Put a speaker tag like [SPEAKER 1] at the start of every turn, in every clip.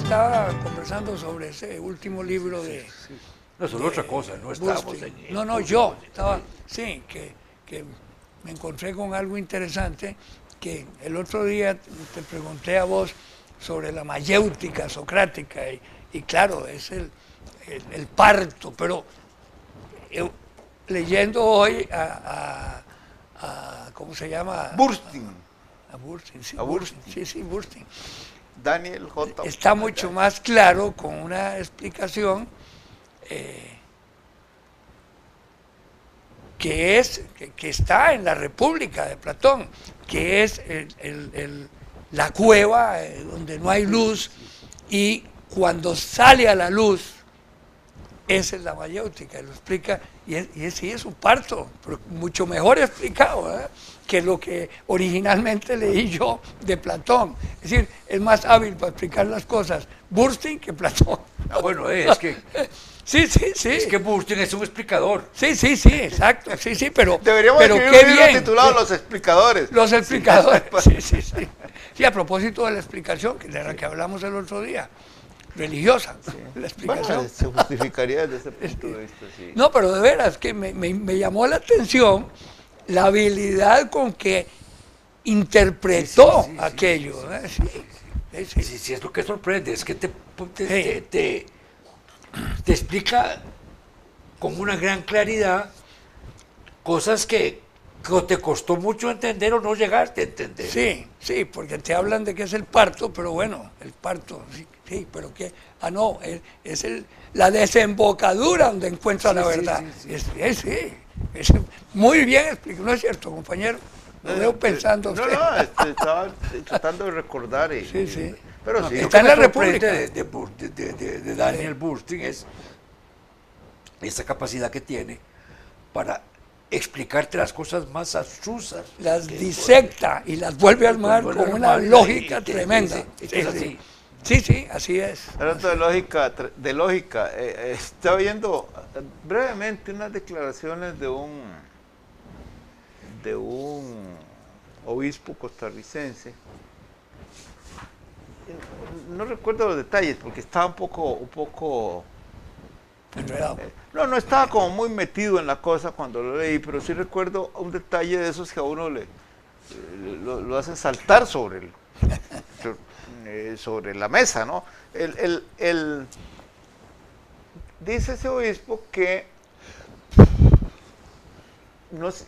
[SPEAKER 1] estaba conversando sobre ese último libro de...
[SPEAKER 2] No, eso es otra cosa, no estamos
[SPEAKER 1] Burstyn.
[SPEAKER 2] en...
[SPEAKER 1] No, yo estaba... Sí, que me encontré con algo interesante, que el otro día te pregunté a vos sobre la mayéutica socrática, y claro, es el parto, pero leyendo hoy ¿cómo se llama?
[SPEAKER 3] Burstyn.
[SPEAKER 1] A Burstyn, sí,
[SPEAKER 3] A
[SPEAKER 1] Burstyn,
[SPEAKER 3] Burstyn.
[SPEAKER 1] sí, Burstyn.
[SPEAKER 3] Daniel J.
[SPEAKER 1] Está mucho más claro con una explicación que está en la República de Platón, que es la cueva donde no hay luz, y cuando sale a la luz, esa es la mayéutica, lo explica, sí es un parto, pero mucho mejor explicado, ¿verdad?, que lo que originalmente leí yo de Platón. Es decir, es más hábil para explicar las cosas Burstyn que Platón.
[SPEAKER 2] Ah, bueno, es que...
[SPEAKER 1] Sí.
[SPEAKER 2] Es que Burstyn es un explicador.
[SPEAKER 1] Sí, exacto, sí, pero
[SPEAKER 3] Deberíamos escribir
[SPEAKER 1] qué
[SPEAKER 3] un libro
[SPEAKER 1] bien.
[SPEAKER 3] titulado Los explicadores.
[SPEAKER 1] Los explicadores, sí. Sí, a propósito de la explicación, que de la que hablamos el otro día, religiosa, la explicación.
[SPEAKER 3] Bueno, se justificaría desde ese punto de vista, sí.
[SPEAKER 1] No, pero de veras, que me llamó la atención la habilidad con que interpretó aquello.
[SPEAKER 2] Sí, es lo que sorprende, es que te explica con una gran claridad cosas que te costó mucho entender o no llegaste a entender.
[SPEAKER 1] Sí, porque te hablan de que es el parto, pero bueno, el parto, sí, pero que, no, es la desembocadura donde encuentra la verdad. Sí. Es muy bien explicado, ¿no es cierto, compañero? Lo veo pensando.
[SPEAKER 3] Estaba tratando de recordar.
[SPEAKER 1] Sí.
[SPEAKER 3] Pero sí.
[SPEAKER 1] Está en la República.
[SPEAKER 2] De Daniel Burstyn es esa capacidad que tiene para explicarte las cosas más abstrusas.
[SPEAKER 1] Las disecta y las vuelve a armar con una lógica tremenda. Sí, así es.
[SPEAKER 3] Hablando de lógica, estaba viendo brevemente unas declaraciones de un obispo costarricense. No recuerdo los detalles porque estaba un poco
[SPEAKER 1] enredado.
[SPEAKER 3] No estaba como muy metido en la cosa cuando lo leí, pero sí recuerdo un detalle de esos que a uno lo hacen saltar sobre la mesa, ¿no? Dice ese obispo que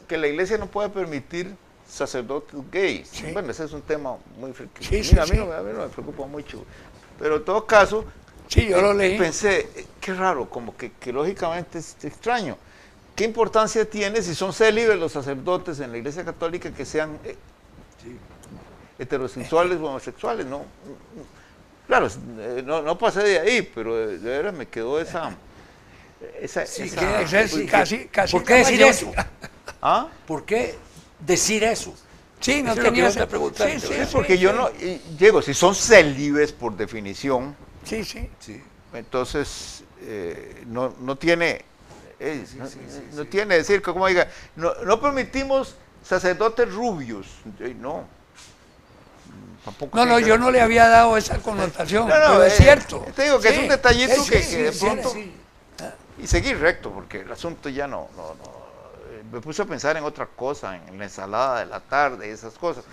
[SPEAKER 3] la iglesia no puede permitir sacerdotes gays. Sí. Bueno, ese es un tema muy frecuente. A mí no me preocupa mucho. Pero en todo caso,
[SPEAKER 1] yo lo leí.
[SPEAKER 3] Pensé, qué raro, como que lógicamente es extraño. ¿Qué importancia tiene si son célibes los sacerdotes en la iglesia católica que sean heterosexuales o homosexuales? No, claro, no pasé de ahí, pero de verdad me quedó esa
[SPEAKER 1] casi.
[SPEAKER 2] ¿Por qué decir eso?
[SPEAKER 3] ¿Ah?
[SPEAKER 2] ¿Por qué decir eso?
[SPEAKER 1] Sí, no
[SPEAKER 2] tenía
[SPEAKER 1] esa
[SPEAKER 2] pregunta.
[SPEAKER 1] Sí,
[SPEAKER 3] porque yo no llego, si son célibes por definición.
[SPEAKER 1] Sí.
[SPEAKER 3] Entonces no tiene no tiene decir que como diga no permitimos sacerdotes rubios, no. Tampoco
[SPEAKER 1] no, yo no le había dado esa connotación, pero es cierto.
[SPEAKER 3] Te digo que es un detallito que de pronto...
[SPEAKER 1] Sí.
[SPEAKER 3] Y seguir recto, porque el asunto ya no... Me puse a pensar en otra cosa, en la ensalada de la tarde y esas cosas,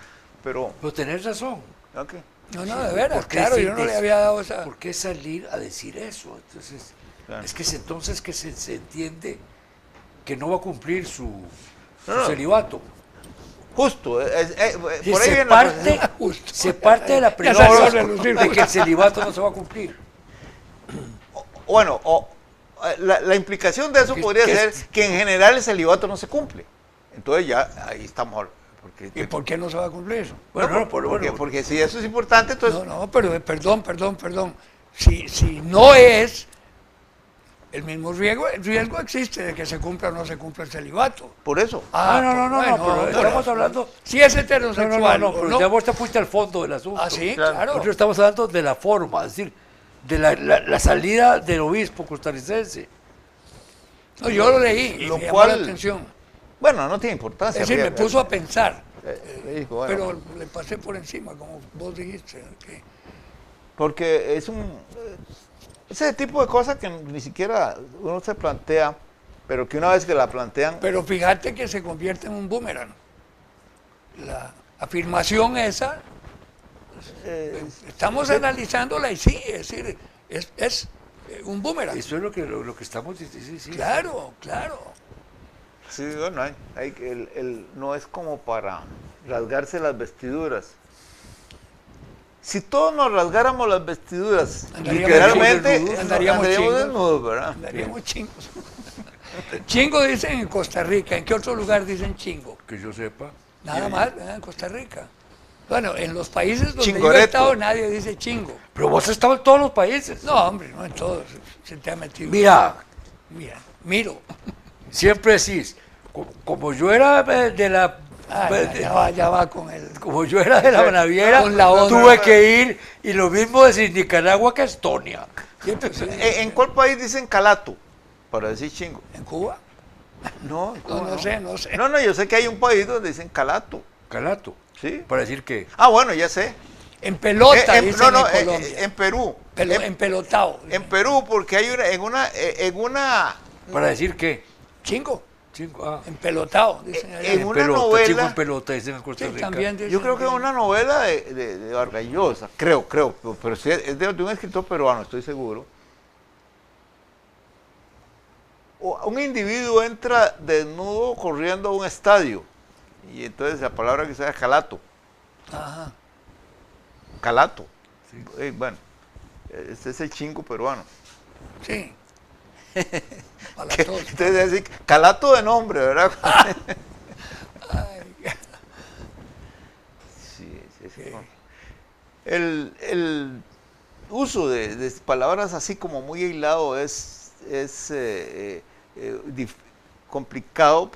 [SPEAKER 3] pero...
[SPEAKER 2] Pero tenés razón.
[SPEAKER 3] Okay.
[SPEAKER 1] No, de veras, claro, yo no le había dado esa...
[SPEAKER 2] ¿Por qué salir a decir eso? Entonces, claro. Es que entonces que se entiende que no va a cumplir su celibato.
[SPEAKER 3] Justo, por
[SPEAKER 2] ahí se parte de la premisa de que el celibato no se va a cumplir.
[SPEAKER 3] Bueno, la implicación de eso podría ser que en general el celibato no se cumple. Entonces ya ahí estamos.
[SPEAKER 1] ¿Y por qué no se va a cumplir eso?
[SPEAKER 3] Porque si eso es importante, entonces...
[SPEAKER 1] No, pero perdón. Si no es... El mismo riesgo existe de que se cumpla o no se cumpla el celibato.
[SPEAKER 3] Por eso.
[SPEAKER 2] Pero estamos hablando...
[SPEAKER 1] Si es heterosexual.
[SPEAKER 2] Pero ya vos te fuiste al fondo del asunto.
[SPEAKER 1] Ah, sí, claro.
[SPEAKER 2] Nosotros estamos hablando de la forma, es decir, de la salida del obispo costarricense.
[SPEAKER 1] No, yo lo leí y me llamó la atención.
[SPEAKER 3] Bueno, no tiene importancia.
[SPEAKER 1] Es decir, me puso a pensar.
[SPEAKER 3] Bueno.
[SPEAKER 1] Pero le pasé por encima, como vos dijiste.
[SPEAKER 3] Porque es ese tipo de cosas que ni siquiera uno se plantea, pero que una vez que la plantean...
[SPEAKER 1] Pero fíjate que se convierte en un boomerang. La afirmación esa, estamos analizándola y sí, es decir, es un boomerang.
[SPEAKER 2] Eso es lo que estamos diciendo. Sí,
[SPEAKER 1] claro, claro.
[SPEAKER 3] Sí, bueno, no es como para rasgarse las vestiduras. Si todos nos rasgáramos las vestiduras, literalmente
[SPEAKER 1] andaríamos
[SPEAKER 3] desnudos, ¿verdad?
[SPEAKER 1] Andaríamos chingos. Chingo dicen en Costa Rica. ¿En qué otro lugar dicen chingo?
[SPEAKER 2] Que yo sepa.
[SPEAKER 1] Nada más, en Costa Rica. Bueno, en los países donde
[SPEAKER 3] Chingoreto.
[SPEAKER 1] yo he estado nadie dice chingo.
[SPEAKER 2] Pero vos has estado en todos los países.
[SPEAKER 1] No, hombre, no en todos. Se te ha metido.
[SPEAKER 2] Mira,
[SPEAKER 1] Miro.
[SPEAKER 2] siempre decís, como yo era de la...
[SPEAKER 1] Ya va con el...
[SPEAKER 2] Como yo era de la naviera,
[SPEAKER 1] Con la onda.
[SPEAKER 2] tuve que ir, y lo mismo decir Nicaragua que Estonia.
[SPEAKER 1] Sí, pues, sí.
[SPEAKER 3] ¿En cuál país dicen calato? Para decir chingo.
[SPEAKER 1] ¿En Cuba?
[SPEAKER 3] No,
[SPEAKER 1] No sé.
[SPEAKER 3] No, yo sé que hay un país donde dicen calato.
[SPEAKER 2] Calato.
[SPEAKER 3] ¿Sí?
[SPEAKER 2] Para decir que...
[SPEAKER 3] Ah, bueno, ya sé.
[SPEAKER 1] En pelota dicen en Colombia.
[SPEAKER 3] En Perú.
[SPEAKER 1] Empelotado.
[SPEAKER 3] En Perú, porque hay en una
[SPEAKER 2] Para decir que...
[SPEAKER 1] Chingo.
[SPEAKER 2] Chingo,
[SPEAKER 1] Empelotado, dicen allá.
[SPEAKER 3] en una
[SPEAKER 2] pelota,
[SPEAKER 3] novela...
[SPEAKER 2] chingo en pelota, dicen en Costa
[SPEAKER 1] Sí,
[SPEAKER 2] Rica.
[SPEAKER 1] también dicen
[SPEAKER 3] Yo creo que es
[SPEAKER 1] aquí.
[SPEAKER 3] una novela de Vargas Llosa, creo, pero sí es de un escritor peruano, estoy seguro. Un individuo entra desnudo corriendo a un estadio, y entonces la palabra que sea es calato.
[SPEAKER 1] Ajá.
[SPEAKER 3] Calato.
[SPEAKER 2] Sí.
[SPEAKER 3] Bueno, este es el chingo peruano.
[SPEAKER 1] Sí. Para todos.
[SPEAKER 3] Entonces decir calato de nombre, ¿verdad? Sí. El uso de palabras así como muy aislado es complicado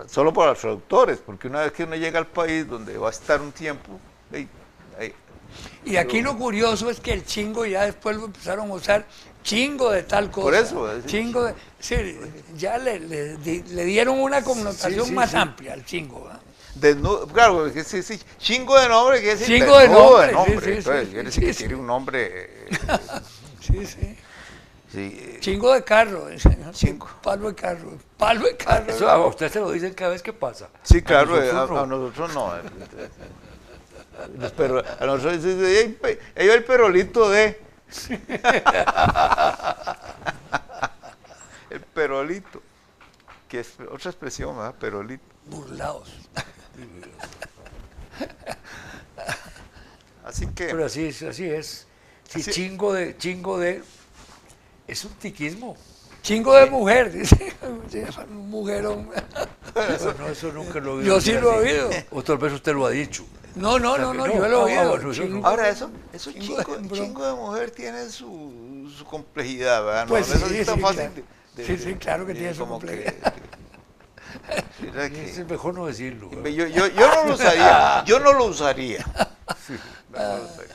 [SPEAKER 3] solo para los traductores, porque una vez que uno llega al país donde va a estar un tiempo,
[SPEAKER 1] Y aquí lo curioso es que el chingo ya después lo empezaron a usar chingo de tal cosa.
[SPEAKER 3] Por eso,
[SPEAKER 1] chingo de, sí, ya le dieron una connotación más
[SPEAKER 2] sí.
[SPEAKER 1] amplia al chingo. ¿Eh?
[SPEAKER 3] Desnudo, claro, sí, chingo de nombre, quiere decir
[SPEAKER 1] Chingo de nombre, sí,
[SPEAKER 3] entonces, quiere decir que tiene un nombre.
[SPEAKER 1] Sí.
[SPEAKER 3] Sí,
[SPEAKER 1] Chingo de carro.
[SPEAKER 3] Chingo.
[SPEAKER 1] Palo de carro. Palo de carro.
[SPEAKER 2] Eso a usted se lo dicen cada vez que pasa.
[SPEAKER 3] sí, claro,
[SPEAKER 2] A
[SPEAKER 3] a nosotros no. Pero a nosotros dice, ellos el perolito de. El perolito, que es otra expresión, ¿verdad? Perolito.
[SPEAKER 1] Burlados.
[SPEAKER 3] Así que.
[SPEAKER 2] Pero así es. Sí,
[SPEAKER 3] Así-
[SPEAKER 2] chingo de... Es un tiquismo.
[SPEAKER 1] Chingo de mujer, dice. Un mujerón.
[SPEAKER 2] Eso nunca lo he oído.
[SPEAKER 1] Yo sí lo he oído.
[SPEAKER 2] O tal vez usted lo ha dicho.
[SPEAKER 1] No, yo lo he oído.
[SPEAKER 2] bueno,
[SPEAKER 1] Chingo.
[SPEAKER 3] Ahora eso
[SPEAKER 1] Chingo
[SPEAKER 3] chingo de mujer tiene su complejidad, ¿verdad?
[SPEAKER 1] Pues
[SPEAKER 3] no, eso
[SPEAKER 1] sí,
[SPEAKER 3] es tan
[SPEAKER 1] sí,
[SPEAKER 3] fácil
[SPEAKER 1] claro. Sí, claro que tiene su
[SPEAKER 3] como
[SPEAKER 1] complejidad.
[SPEAKER 3] Mira que-
[SPEAKER 2] Es mejor no decirlo. ¿verdad?
[SPEAKER 3] yo no lo usaría, yo no lo usaría. No lo usaría.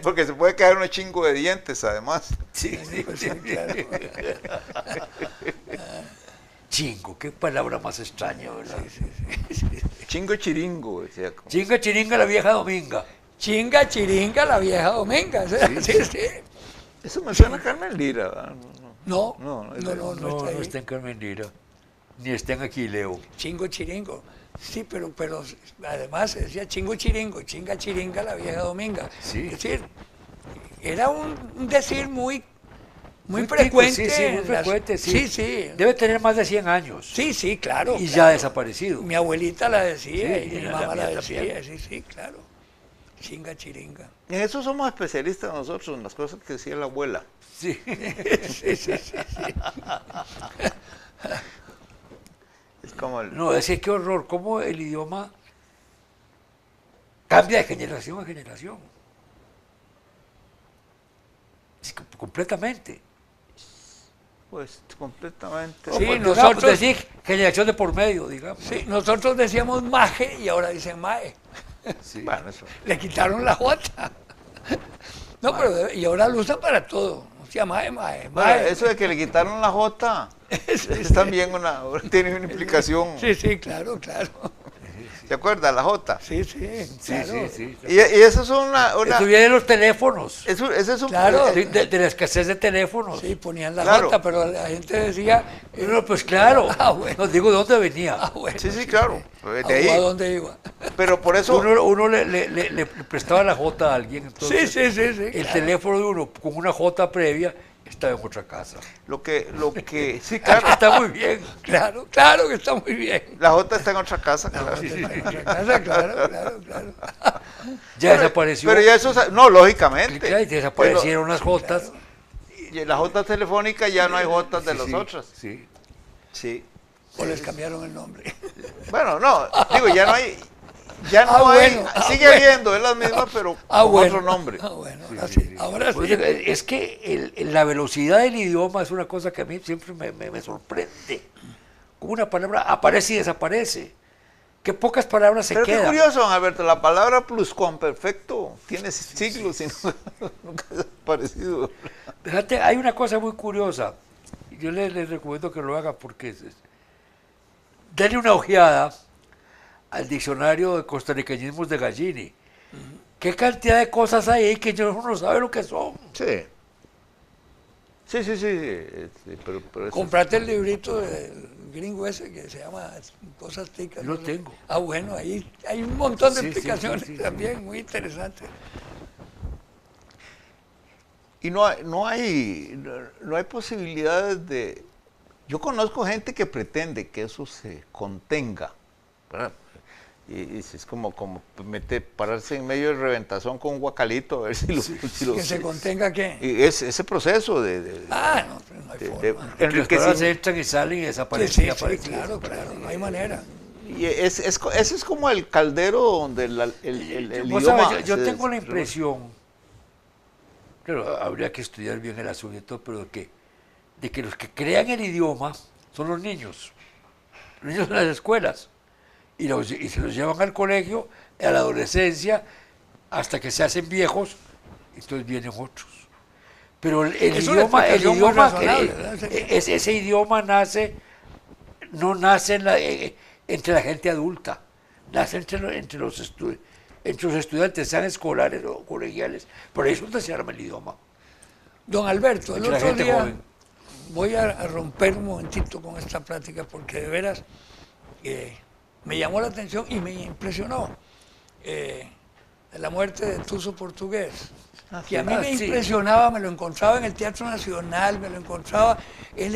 [SPEAKER 3] Porque se puede caer un chingo de dientes, además.
[SPEAKER 2] Sí,
[SPEAKER 1] Pues sí, claro.
[SPEAKER 2] Chingo, qué palabra más extraña, ¿verdad?
[SPEAKER 3] Chingo chiringo, decía. Como.
[SPEAKER 2] Chinga chiringa la vieja dominga.
[SPEAKER 1] Chinga, chiringa, la vieja dominga. Sí.
[SPEAKER 3] Eso me suena a Carmen Lira, ¿verdad?
[SPEAKER 1] No,
[SPEAKER 3] No,
[SPEAKER 1] no
[SPEAKER 2] No,
[SPEAKER 1] está ahí.
[SPEAKER 2] está en Carmen Lira. Ni está en Aquileo.
[SPEAKER 1] Chingo, chiringo. Sí, pero además se decía chingo, chiringo, chinga, chiringa, la vieja dominga.
[SPEAKER 2] Sí.
[SPEAKER 1] Es decir, era un decir muy
[SPEAKER 2] Muy
[SPEAKER 1] frecuente.
[SPEAKER 2] tico, sí, muy frecuente, sí.
[SPEAKER 1] Sí.
[SPEAKER 2] Debe tener más de 100 años.
[SPEAKER 1] Sí, claro.
[SPEAKER 2] Y
[SPEAKER 1] claro.
[SPEAKER 2] ya ha desaparecido.
[SPEAKER 1] Mi abuelita la decía
[SPEAKER 2] Sí,
[SPEAKER 1] y mi
[SPEAKER 2] la
[SPEAKER 1] mamá la
[SPEAKER 2] mía
[SPEAKER 1] decía.
[SPEAKER 2] también.
[SPEAKER 1] Sí, claro. Chinga, chiringa.
[SPEAKER 3] En eso somos especialistas nosotros, en las cosas que decía la abuela.
[SPEAKER 2] Sí.
[SPEAKER 1] Sí.
[SPEAKER 3] Es como el...
[SPEAKER 2] No, es que qué horror, cómo el idioma cambia de generación a generación. Es completamente.
[SPEAKER 3] Pues completamente...
[SPEAKER 1] Sí,
[SPEAKER 2] Pues,
[SPEAKER 1] nosotros-
[SPEAKER 2] decir generación de por medio, digamos.
[SPEAKER 1] Sí, nosotros decíamos maje y ahora dicen mae.
[SPEAKER 2] Sí.
[SPEAKER 3] Bueno, eso...
[SPEAKER 1] Le quitaron la jota. No, pero y ahora lo usan para todo. O sea, mae.
[SPEAKER 3] Bueno, eso de que le quitaron la J es también tiene una implicación.
[SPEAKER 1] Sí, claro.
[SPEAKER 3] ¿Se acuerda? La J.
[SPEAKER 1] Sí, claro.
[SPEAKER 2] Sí.
[SPEAKER 3] Y eso es una...
[SPEAKER 2] Eso viene de los teléfonos.
[SPEAKER 3] Ese es un...
[SPEAKER 1] Claro.
[SPEAKER 2] De la escasez de teléfonos.
[SPEAKER 1] Sí, ponían la
[SPEAKER 3] Claro.
[SPEAKER 1] J, pero la gente decía...
[SPEAKER 2] No, pues claro.
[SPEAKER 1] Bueno.
[SPEAKER 2] No digo de dónde venía.
[SPEAKER 1] Bueno,
[SPEAKER 3] Sí, claro. De
[SPEAKER 1] ¿A
[SPEAKER 3] ahí.
[SPEAKER 1] dónde iba?
[SPEAKER 3] Pero por eso...
[SPEAKER 2] Uno le prestaba la J a alguien. Entonces,
[SPEAKER 1] Sí.
[SPEAKER 2] El
[SPEAKER 1] claro.
[SPEAKER 2] teléfono de uno con una J previa estaba en otra casa.
[SPEAKER 3] Lo que sí, claro.
[SPEAKER 2] Está muy bien.
[SPEAKER 1] Claro que está muy bien.
[SPEAKER 3] La J está en otra casa, claro.
[SPEAKER 1] Claro.
[SPEAKER 2] Ya desapareció.
[SPEAKER 3] Pero ya eso... No, lógicamente.
[SPEAKER 2] Claro, y desaparecieron unas Jotas.
[SPEAKER 3] Y la J telefónica ya no hay J de las otras.
[SPEAKER 2] Sí.
[SPEAKER 3] Sí.
[SPEAKER 1] O les cambiaron el nombre.
[SPEAKER 3] Bueno, no, digo, ya no hay... Ya no hay...
[SPEAKER 1] bueno,
[SPEAKER 3] sigue habiendo, es la misma, pero con otro nombre.
[SPEAKER 1] Ahora
[SPEAKER 2] Pues,
[SPEAKER 1] sí.
[SPEAKER 2] es que la velocidad del idioma es una cosa que a mí siempre me sorprende. Como una palabra aparece y desaparece. Que pocas palabras se
[SPEAKER 3] Pero qué
[SPEAKER 2] quedan.
[SPEAKER 3] curioso, don Alberto, la palabra pluscuamperfecto tiene siglos y nunca ha desaparecido.
[SPEAKER 2] Fíjate, hay una cosa muy curiosa. Yo les recomiendo que lo hagan porque denle una ojeada al diccionario de costarriqueñismos de Gallini. ¿Qué cantidad de cosas hay ahí que uno no sabe lo que son?
[SPEAKER 3] Sí. Sí, pero eso-
[SPEAKER 1] Comprate el librito del gringo ese que se llama Cosas Ticas.
[SPEAKER 2] Yo lo tengo.
[SPEAKER 1] Bueno, ahí hay un montón de
[SPEAKER 2] Sí,
[SPEAKER 1] explicaciones
[SPEAKER 2] sí.
[SPEAKER 1] también, muy interesantes.
[SPEAKER 3] Y no hay posibilidades de... Yo conozco gente que pretende que eso se contenga, ¿verdad? Y es como pararse en medio de reventazón con un guacalito, a ver si lo
[SPEAKER 1] Que se contenga qué.
[SPEAKER 3] y ese proceso de
[SPEAKER 1] No, pero no hay forma.
[SPEAKER 2] Que las palabras
[SPEAKER 3] enriquecimiento.
[SPEAKER 2] entran y salen y desaparecen.
[SPEAKER 1] Sí,
[SPEAKER 2] y aparecen.
[SPEAKER 1] claro, no hay manera.
[SPEAKER 3] Y ese es como el caldero donde el
[SPEAKER 2] Vos
[SPEAKER 3] idioma...
[SPEAKER 2] sabes, yo
[SPEAKER 3] se
[SPEAKER 2] tengo la
[SPEAKER 3] des-
[SPEAKER 2] impresión, claro, habría que estudiar bien el asunto, pero de que los que crean el idioma son los niños en las escuelas, y se los llevan al colegio, a la adolescencia, hasta que se hacen viejos, entonces vienen otros. Pero el
[SPEAKER 1] Es una
[SPEAKER 2] idioma,
[SPEAKER 1] explicación muy razonable, ¿verdad?
[SPEAKER 2] ese idioma no nace entre la gente adulta, nace entre los estudiantes, sean escolares o colegiales. Por eso se arma el idioma.
[SPEAKER 1] Don Alberto, el
[SPEAKER 2] Entre la
[SPEAKER 1] otro
[SPEAKER 2] gente
[SPEAKER 1] día
[SPEAKER 2] joven.
[SPEAKER 1] voy a romper un momentito con esta plática porque de veras me llamó la atención y me impresionó la muerte de Tuso Portugués. Que a mí me
[SPEAKER 2] sí.
[SPEAKER 1] impresionaba, me lo encontraba en el Teatro Nacional, me lo encontraba.
[SPEAKER 2] Él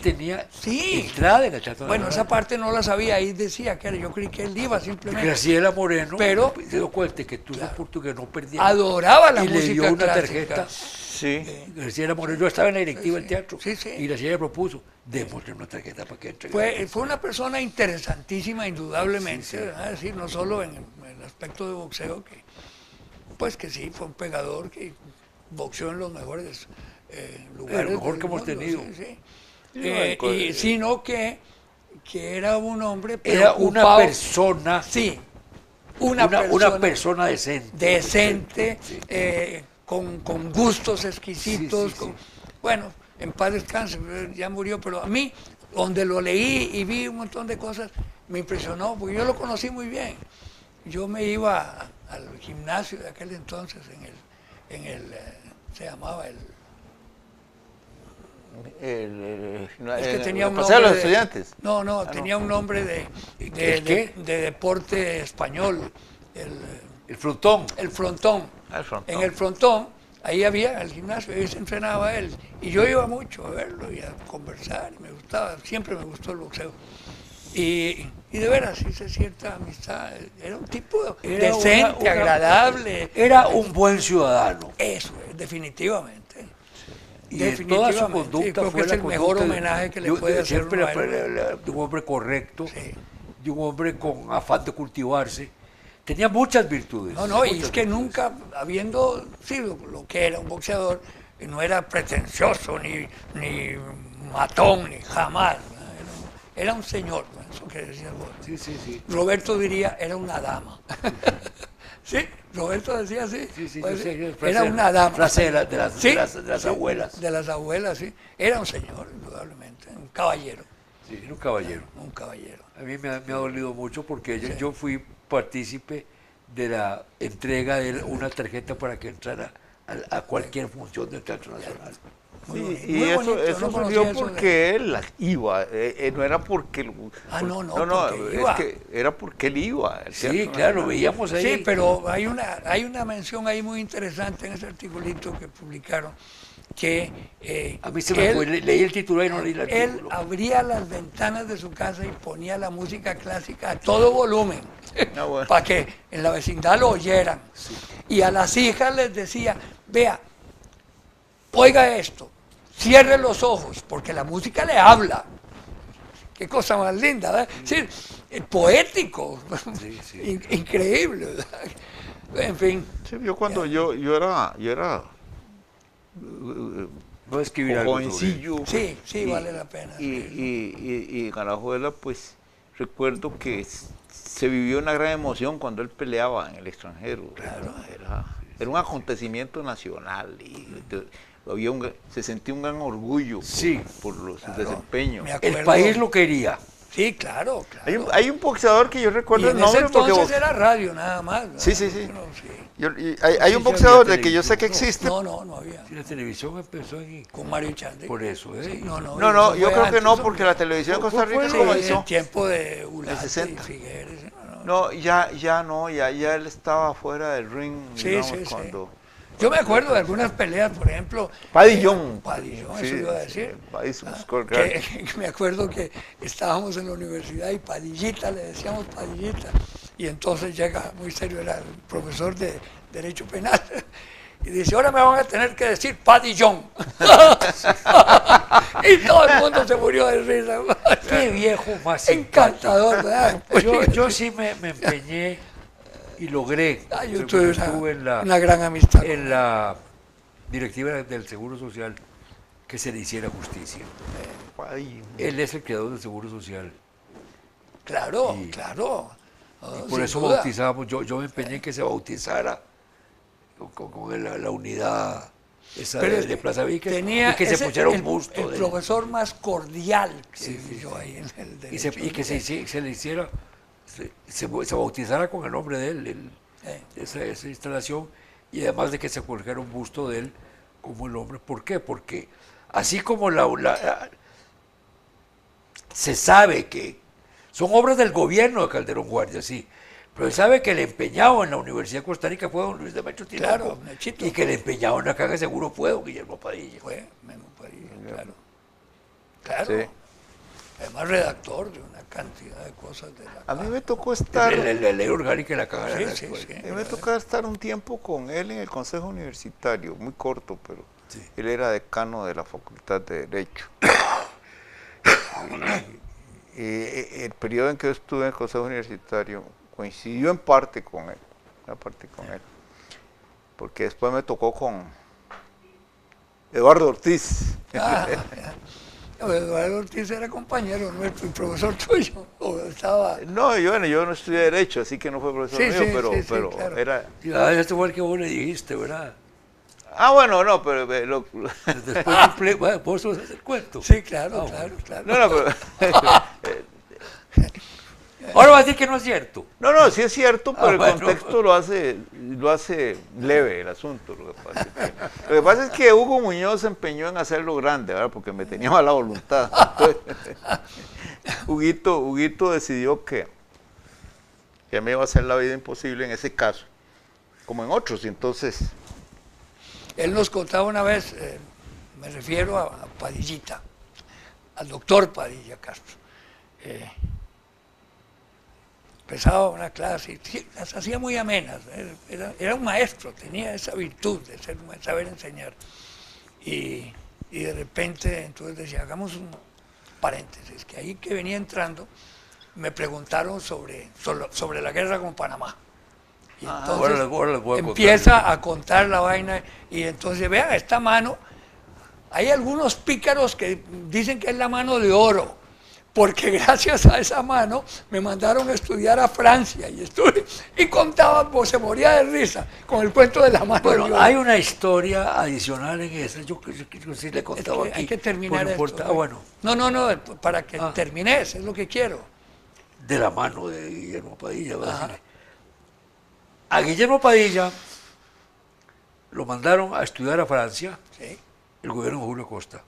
[SPEAKER 2] tenía
[SPEAKER 1] Sí.
[SPEAKER 2] entrada en el Teatro
[SPEAKER 1] Bueno, esa
[SPEAKER 2] Nacional.
[SPEAKER 1] parte no la sabía, ahí decía que era, yo creí que él iba simplemente.
[SPEAKER 2] Graciela Moreno
[SPEAKER 1] Pero-
[SPEAKER 2] se dio cuenta que Tuso Portugués no perdía.
[SPEAKER 1] Adoraba la
[SPEAKER 2] y
[SPEAKER 1] música
[SPEAKER 2] le dio una
[SPEAKER 1] clásica.
[SPEAKER 2] tarjeta.
[SPEAKER 3] Sí.
[SPEAKER 2] Graciela Moreno, yo estaba en la directiva del teatro.
[SPEAKER 1] Sí.
[SPEAKER 2] Y Graciela le propuso, démosle una tarjeta para que entre.
[SPEAKER 1] Fue una persona interesantísima, indudablemente, ¿verdad? Es decir, no solo en el aspecto de boxeo, que sí, fue un pegador que boxeó en los mejores lugares.
[SPEAKER 2] El mejor
[SPEAKER 1] del
[SPEAKER 2] que hemos
[SPEAKER 1] mundo,
[SPEAKER 2] tenido.
[SPEAKER 1] sí.
[SPEAKER 3] Y
[SPEAKER 1] Sino que era un hombre
[SPEAKER 2] Era una
[SPEAKER 1] preocupado.
[SPEAKER 2] persona,
[SPEAKER 1] Sí,
[SPEAKER 2] una persona decente.
[SPEAKER 1] decente,
[SPEAKER 2] Sí.
[SPEAKER 1] con gustos exquisitos.
[SPEAKER 2] Sí.
[SPEAKER 1] Bueno, en paz descanse, ya murió, pero a mí, donde lo leí y vi un montón de cosas, me impresionó, porque yo lo conocí muy bien. Yo me iba al gimnasio de aquel entonces, se llamaba
[SPEAKER 3] Es
[SPEAKER 1] que tenía un
[SPEAKER 3] paseo de
[SPEAKER 1] nombre
[SPEAKER 3] los
[SPEAKER 1] de-
[SPEAKER 3] estudiantes.
[SPEAKER 1] No, tenía un nombre de
[SPEAKER 2] qué?
[SPEAKER 1] deporte español,
[SPEAKER 2] El frontón.
[SPEAKER 1] el frontón.
[SPEAKER 3] El frontón.
[SPEAKER 1] En el frontón, ahí había el gimnasio, ahí se entrenaba él. Y yo iba mucho a verlo y a conversar, y me gustaba, siempre me gustó el boxeo. Y de veras hice cierta amistad. Era un tipo
[SPEAKER 2] Era
[SPEAKER 1] decente, agradable.
[SPEAKER 2] Era un buen ciudadano.
[SPEAKER 1] Eso, definitivamente.
[SPEAKER 2] Y en toda su
[SPEAKER 1] Definitivamente,
[SPEAKER 2] conducta
[SPEAKER 1] creo que
[SPEAKER 2] fue
[SPEAKER 1] es
[SPEAKER 2] la
[SPEAKER 1] el mejor
[SPEAKER 2] conducta
[SPEAKER 1] homenaje que le puede hacer
[SPEAKER 2] siempre
[SPEAKER 1] uno a él.
[SPEAKER 2] de un hombre correcto,
[SPEAKER 1] Sí.
[SPEAKER 2] de un hombre con afán de cultivarse. Tenía muchas virtudes.
[SPEAKER 1] No, y es
[SPEAKER 2] muchas
[SPEAKER 1] que
[SPEAKER 2] virtudes.
[SPEAKER 1] nunca, habiendo sido lo que era un boxeador, no era pretencioso, ni matón, ni jamás. ¿no? Era un señor, ¿no? Eso que decías vos.
[SPEAKER 2] Sí.
[SPEAKER 1] Roberto diría, era una dama. Sí, Roberto decía así.
[SPEAKER 2] Sí,
[SPEAKER 1] Pues,
[SPEAKER 2] yo sé,
[SPEAKER 1] era una dama.
[SPEAKER 2] frase de las
[SPEAKER 1] Sí,
[SPEAKER 2] abuelas.
[SPEAKER 1] De las abuelas, sí. Era un señor, indudablemente, un caballero.
[SPEAKER 2] Sí, era un caballero.
[SPEAKER 1] Un caballero.
[SPEAKER 2] A mí me ha dolido mucho porque yo fui partícipe de la entrega de una tarjeta para que entrara a cualquier función del Teatro Nacional.
[SPEAKER 3] Sí,
[SPEAKER 1] Muy
[SPEAKER 3] y
[SPEAKER 1] bonito,
[SPEAKER 3] eso
[SPEAKER 1] no
[SPEAKER 3] surgió
[SPEAKER 1] conocía eso
[SPEAKER 3] porque él iba, no era porque...
[SPEAKER 1] no, porque
[SPEAKER 3] es
[SPEAKER 1] iba.
[SPEAKER 3] que era porque él iba.
[SPEAKER 2] Sí, claro, lo veíamos ahí.
[SPEAKER 1] Sí, pero hay una mención ahí muy interesante en ese articulito que publicaron, que
[SPEAKER 2] A mí se me fue, leí el titular y no leí el
[SPEAKER 1] él
[SPEAKER 2] artículo.
[SPEAKER 1] abría las ventanas de su casa y ponía la música clásica a todo volumen,
[SPEAKER 3] Bueno.
[SPEAKER 1] para que en la vecindad lo oyeran. Y a las hijas les decía, vea, oiga esto, cierre los ojos, porque la música le habla. Qué cosa más linda, ¿verdad? Sí, poético,
[SPEAKER 2] Sí.
[SPEAKER 1] increíble, ¿verdad? En fin.
[SPEAKER 3] Sí, yo cuando yo era
[SPEAKER 2] No escribir algo sobre él.
[SPEAKER 3] jovencillo.
[SPEAKER 1] Sí, vale la pena.
[SPEAKER 3] Y en Alajuela, pues recuerdo que se vivió una gran emoción cuando él peleaba en el extranjero.
[SPEAKER 1] Claro.
[SPEAKER 3] Era un acontecimiento nacional y se sentía un gran orgullo por su desempeño.
[SPEAKER 1] Me acuerdo.
[SPEAKER 2] El país lo quería.
[SPEAKER 1] Sí, claro.
[SPEAKER 3] Hay un boxeador que yo
[SPEAKER 1] Y
[SPEAKER 3] recuerdo
[SPEAKER 1] en
[SPEAKER 3] el
[SPEAKER 1] ese
[SPEAKER 3] nombre porque
[SPEAKER 1] entonces era radio nada más, ¿no?
[SPEAKER 3] Sí.
[SPEAKER 1] No, sí.
[SPEAKER 3] Hay
[SPEAKER 2] Sí,
[SPEAKER 3] un
[SPEAKER 2] sí
[SPEAKER 3] boxeador
[SPEAKER 2] había
[SPEAKER 3] de que yo sé que
[SPEAKER 2] televisión.
[SPEAKER 3] existe.
[SPEAKER 1] No había.
[SPEAKER 2] Si la televisión empezó ahí.
[SPEAKER 1] Con Mario Chande.
[SPEAKER 2] Por eso, ¿eh?
[SPEAKER 1] Sí,
[SPEAKER 3] No,
[SPEAKER 1] eso
[SPEAKER 3] yo
[SPEAKER 1] fue
[SPEAKER 3] creo que no,
[SPEAKER 1] antes,
[SPEAKER 3] porque
[SPEAKER 1] hombre.
[SPEAKER 3] la televisión en Costa Rica
[SPEAKER 1] Sí,
[SPEAKER 3] comenzó.
[SPEAKER 1] en tiempo de Ulate
[SPEAKER 3] 60.
[SPEAKER 1] y Figueres.
[SPEAKER 3] No, ya él estaba fuera del ring,
[SPEAKER 1] Sí,
[SPEAKER 3] digamos,
[SPEAKER 1] sí.
[SPEAKER 3] cuando...
[SPEAKER 1] Yo me acuerdo de algunas peleas, por ejemplo.
[SPEAKER 3] Padillón.
[SPEAKER 1] Padillón,
[SPEAKER 3] Sí,
[SPEAKER 1] eso iba a decir.
[SPEAKER 3] sí, Padillón,
[SPEAKER 1] Que me acuerdo que estábamos en la universidad y Padillita, le decíamos Padillita. Y entonces llega, muy serio, era el profesor de Derecho Penal. Y dice, ahora me van a tener que decir Padillón. Y todo el mundo se murió de risa.
[SPEAKER 2] Qué viejo más
[SPEAKER 1] Encantador, ¿verdad?
[SPEAKER 2] Yo sí me empeñé y logré.
[SPEAKER 1] Yo tuve
[SPEAKER 2] Estuve
[SPEAKER 1] una gran amistad.
[SPEAKER 2] en la directiva del Seguro Social que se le hiciera justicia.
[SPEAKER 3] Padillón.
[SPEAKER 2] Él es el creador del Seguro Social.
[SPEAKER 1] Claro,
[SPEAKER 2] Y-
[SPEAKER 1] claro.
[SPEAKER 2] Y por
[SPEAKER 1] Sin
[SPEAKER 2] eso
[SPEAKER 1] duda.
[SPEAKER 2] bautizamos, yo me empeñé en que se bautizara con la unidad esa
[SPEAKER 1] Pero
[SPEAKER 2] de Plaza Víquez
[SPEAKER 1] tenía
[SPEAKER 2] y que se
[SPEAKER 1] ese-
[SPEAKER 2] pusiera un
[SPEAKER 1] el
[SPEAKER 2] busto de él.
[SPEAKER 1] profesor más cordial que
[SPEAKER 2] Sí,
[SPEAKER 1] vi
[SPEAKER 2] sí,
[SPEAKER 1] yo
[SPEAKER 2] sí.
[SPEAKER 1] ahí en el
[SPEAKER 2] Y, y que se le hiciera, se bautizara con el nombre de él, esa instalación, y además de que se colgara un busto de él como el hombre. ¿Por qué? Porque así como se sabe que son obras del gobierno de Calderón Guardia, sí, pero se sabe que el empeñado en la Universidad de Costa Rica fue don Luis de Mecho Tinoco,
[SPEAKER 1] Claro, Mechito.
[SPEAKER 2] y que el empeñado en la Caja de Seguro fue don Guillermo Padilla.
[SPEAKER 1] Fue Memo Padilla, claro. Claro.
[SPEAKER 3] Sí.
[SPEAKER 1] Además, redactor de una cantidad de cosas de la
[SPEAKER 3] A mí me tocó estar...
[SPEAKER 2] La ley orgánica de la Caja de
[SPEAKER 1] Sí,
[SPEAKER 2] Seguro.
[SPEAKER 1] sí.
[SPEAKER 3] A mí me tocó estar un tiempo con él en el Consejo Universitario, muy corto, pero
[SPEAKER 2] Sí.
[SPEAKER 3] él era decano de la Facultad de Derecho. El periodo en que yo estuve en el Consejo Universitario coincidió en parte con él, porque después me tocó con Eduardo Ortiz.
[SPEAKER 1] Ah, Eduardo Ortiz era compañero nuestro y profesor tuyo. O estaba...
[SPEAKER 3] No, yo no estudié Derecho, así que no fue profesor
[SPEAKER 1] Sí,
[SPEAKER 3] mío,
[SPEAKER 1] sí,
[SPEAKER 3] pero,
[SPEAKER 1] sí, sí,
[SPEAKER 3] pero
[SPEAKER 1] claro.
[SPEAKER 3] era...
[SPEAKER 2] Este fue el que vos le dijiste, ¿verdad?
[SPEAKER 3] Ah, bueno, no, pero...
[SPEAKER 2] Después del play, bueno, vos vas a hacer el cuento.
[SPEAKER 1] Sí, claro,
[SPEAKER 2] Ah,
[SPEAKER 1] claro, claro.
[SPEAKER 3] No, pero...
[SPEAKER 2] Ahora va a decir que no es cierto.
[SPEAKER 3] No, sí es cierto, pero el
[SPEAKER 2] bueno.
[SPEAKER 3] contexto lo hace leve el asunto. Lo que pasa es que Hugo Muñoz se empeñó en hacerlo grande, ¿verdad? Porque me tenía mala voluntad. Entonces, Huguito decidió que me iba a hacer la vida imposible en ese caso, como en otros, y entonces...
[SPEAKER 1] Él nos contaba una vez, me refiero a Padillita, al doctor Padilla Castro. Empezaba una clase y las hacía muy amenas. Era un maestro, tenía esa virtud de saber enseñar. Y de repente, entonces decía, hagamos un paréntesis, que ahí que venía entrando, me preguntaron sobre la guerra con Panamá. Y entonces
[SPEAKER 2] ahora les voy a
[SPEAKER 1] empieza a contar la vaina y entonces, vean, esta mano, hay algunos pícaros que dicen que es la mano de oro, porque gracias a esa mano me mandaron a estudiar a Francia y estuve y contaba, pues se moría de risa con el cuento de la mano.
[SPEAKER 2] Bueno, hay una historia adicional en esa, yo sí le he contado aquí.
[SPEAKER 1] Hay que terminar esto.
[SPEAKER 2] Bueno.
[SPEAKER 1] No, para que termines, es lo que quiero.
[SPEAKER 2] De la mano de Guillermo Padilla. A Guillermo Padilla lo mandaron a estudiar a Francia,
[SPEAKER 1] Sí.
[SPEAKER 2] el gobierno de Julio Costa,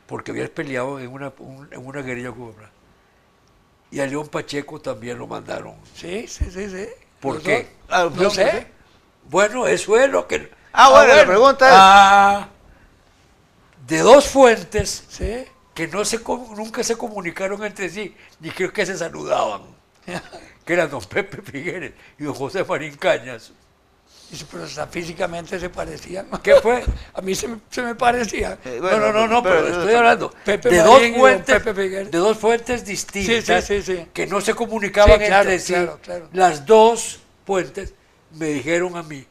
[SPEAKER 2] porque había peleado en una guerrilla cubana. Y a León Pacheco también lo mandaron.
[SPEAKER 1] Sí.
[SPEAKER 2] ¿Por qué?
[SPEAKER 1] No sé.
[SPEAKER 2] Bueno, eso es lo que...
[SPEAKER 3] Bueno, la pregunta es...
[SPEAKER 2] de dos fuentes
[SPEAKER 1] Sí.
[SPEAKER 2] que nunca se comunicaron entre sí, ni creo que se saludaban, que eran don Pepe Figueres y don José Marín Cañas.
[SPEAKER 1] Pero hasta físicamente se parecían.
[SPEAKER 2] ¿Qué fue?
[SPEAKER 1] A mí se me parecía.
[SPEAKER 2] No, pero estoy hablando
[SPEAKER 1] Pepe
[SPEAKER 2] de
[SPEAKER 1] Marín
[SPEAKER 2] dos fuentes distintas
[SPEAKER 1] Sí.
[SPEAKER 2] que no se comunicaban
[SPEAKER 1] Sí, claro,
[SPEAKER 2] entre sí.
[SPEAKER 1] claro.
[SPEAKER 2] Las dos fuentes me dijeron a mí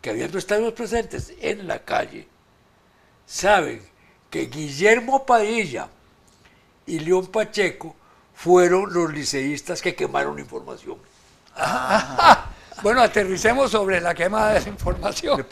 [SPEAKER 2] que habiendo estado presentes en la calle, saben que Guillermo Padilla y León Pacheco fueron los liceístas que quemaron información.
[SPEAKER 1] Bueno, aterricemos sobre la quema de desinformación.